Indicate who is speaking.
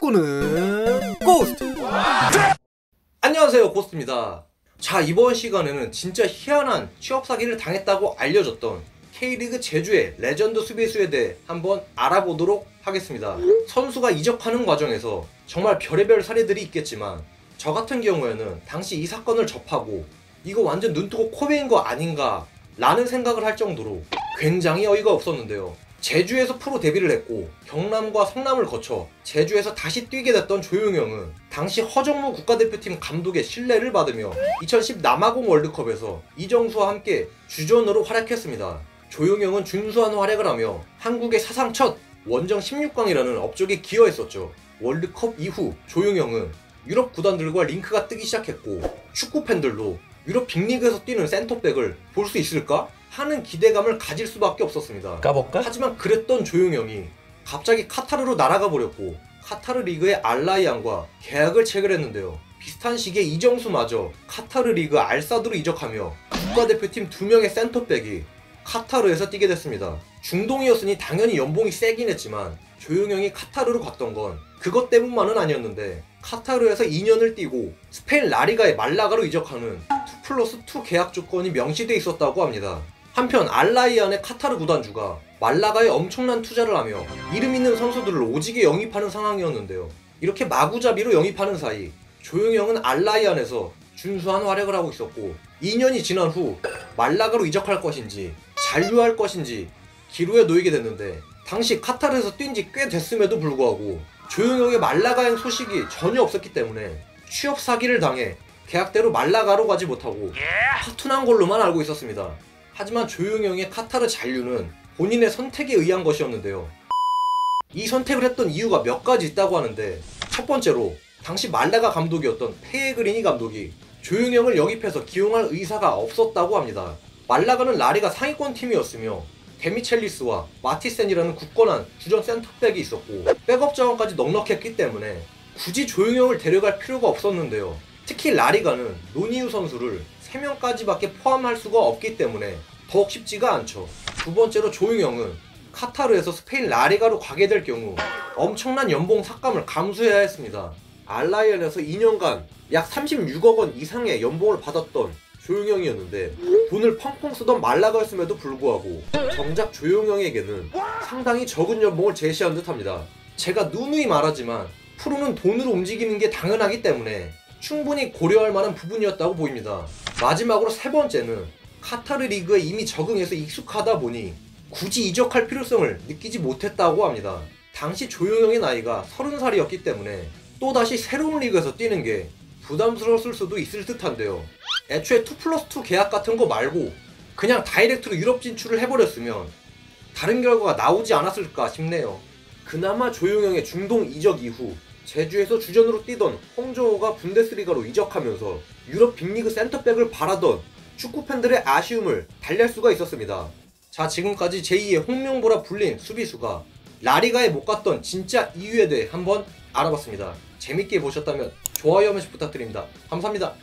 Speaker 1: 축구는 고스트. 안녕하세요, 고스트입니다. 자, 이번 시간에는 진짜 희한한 취업 사기를 당했다고 알려졌던 K리그 제주의 레전드 수비수에 대해 한번 알아보도록 하겠습니다. 선수가 이적하는 과정에서 정말 별의별 사례들이 있겠지만 저 같은 경우에는 당시 이 사건을 접하고 이거 완전 눈뜨고 코베인 거 아닌가 라는 생각을 할 정도로 굉장히 어이가 없었는데요. 제주에서 프로 데뷔를 했고 경남과 성남을 거쳐 제주에서 다시 뛰게 됐던 조용형은 당시 허정무 국가대표팀 감독의 신뢰를 받으며 2010 남아공 월드컵에서 이정수와 함께 주전으로 활약했습니다. 조용형은 준수한 활약을 하며 한국의 사상 첫 원정 16강이라는 업적에 기여했었죠. 월드컵 이후 조용형은 유럽 구단들과 링크가 뜨기 시작했고 축구 팬들도 유럽 빅리그에서 뛰는 센터백을 볼 수 있을까? 하는 기대감을 가질 수밖에 없었습니다.
Speaker 2: 까볼까?
Speaker 1: 하지만 그랬던 조용형이 갑자기 카타르로 날아가 버렸고 카타르 리그의 알라이안과 계약을 체결했는데요. 비슷한 시기에 이정수마저 카타르 리그 알사드로 이적하며 국가대표팀 2명의 센터백이 카타르에서 뛰게 됐습니다. 중동이었으니 당연히 연봉이 세긴 했지만 조용형이 카타르로 갔던 건 그것 때문만은 아니었는데 카타르에서 2년을 뛰고 스페인 라리가의 말라가로 이적하는 2+2 계약 조건이 명시돼 있었다고 합니다. 한편 알라이안의 카타르 구단주가 말라가에 엄청난 투자를 하며 이름 있는 선수들을 오지게 영입하는 상황이었는데요. 이렇게 마구잡이로 영입하는 사이 조용형은 알라이안에서 준수한 활약을 하고 있었고 2년이 지난 후 말라가로 이적할 것인지 잔류할 것인지 기로에 놓이게 됐는데 당시 카타르에서 뛴 지 꽤 됐음에도 불구하고 조용형의 말라가행 소식이 전혀 없었기 때문에 취업 사기를 당해 계약대로 말라가로 가지 못하고 파투난 걸로만 알고 있었습니다. 하지만 조용형의 카타르 잔류는 본인의 선택에 의한 것이었는데요. 이 선택을 했던 이유가 몇 가지 있다고 하는데 첫 번째로 당시 말라가 감독이었던 페그리니 감독이 조용형을 영입해서 기용할 의사가 없었다고 합니다. 말라가는 라리가 상위권 팀이었으며 데미첼리스와 마티센이라는 굳건한 주전 센터백이 있었고 백업 자원까지 넉넉했기 때문에 굳이 조용형을 데려갈 필요가 없었는데요. 특히 라리가는 노니우 선수를 3명까지밖에 포함할 수가 없기 때문에 더욱 쉽지가 않죠. 두 번째로 조용형은 카타르에서 스페인 라리가로 가게 될 경우 엄청난 연봉 삭감을 감수해야 했습니다. 알라이안에서 2년간 약 36억 원 이상의 연봉을 받았던 조용형이었는데 돈을 펑펑 쓰던 말라가였음에도 불구하고 정작 조용형에게는 상당히 적은 연봉을 제시한 듯합니다. 제가 누누이 말하지만 프로는 돈으로 움직이는 게 당연하기 때문에 충분히 고려할 만한 부분이었다고 보입니다. 마지막으로 세 번째는 카타르 리그에 이미 적응해서 익숙하다 보니 굳이 이적할 필요성을 느끼지 못했다고 합니다. 당시 조용형의 나이가 30살이었기 때문에 또다시 새로운 리그에서 뛰는 게 부담스러웠을 수도 있을 듯한데요. 애초에 2+2 계약 같은 거 말고 그냥 다이렉트로 유럽 진출을 해버렸으면 다른 결과가 나오지 않았을까 싶네요. 그나마 조용형의 중동 이적 이후 제주에서 주전으로 뛰던 홍조호가 분데스리가로 이적하면서 유럽 빅리그 센터백을 바라던 축구팬들의 아쉬움을 달랠 수가 있었습니다. 자, 지금까지 제2의 홍명보라 불린 수비수가 라리가에 못 갔던 진짜 이유에 대해 한번 알아봤습니다. 재밌게 보셨다면 좋아요 한 번씩 부탁드립니다. 감사합니다.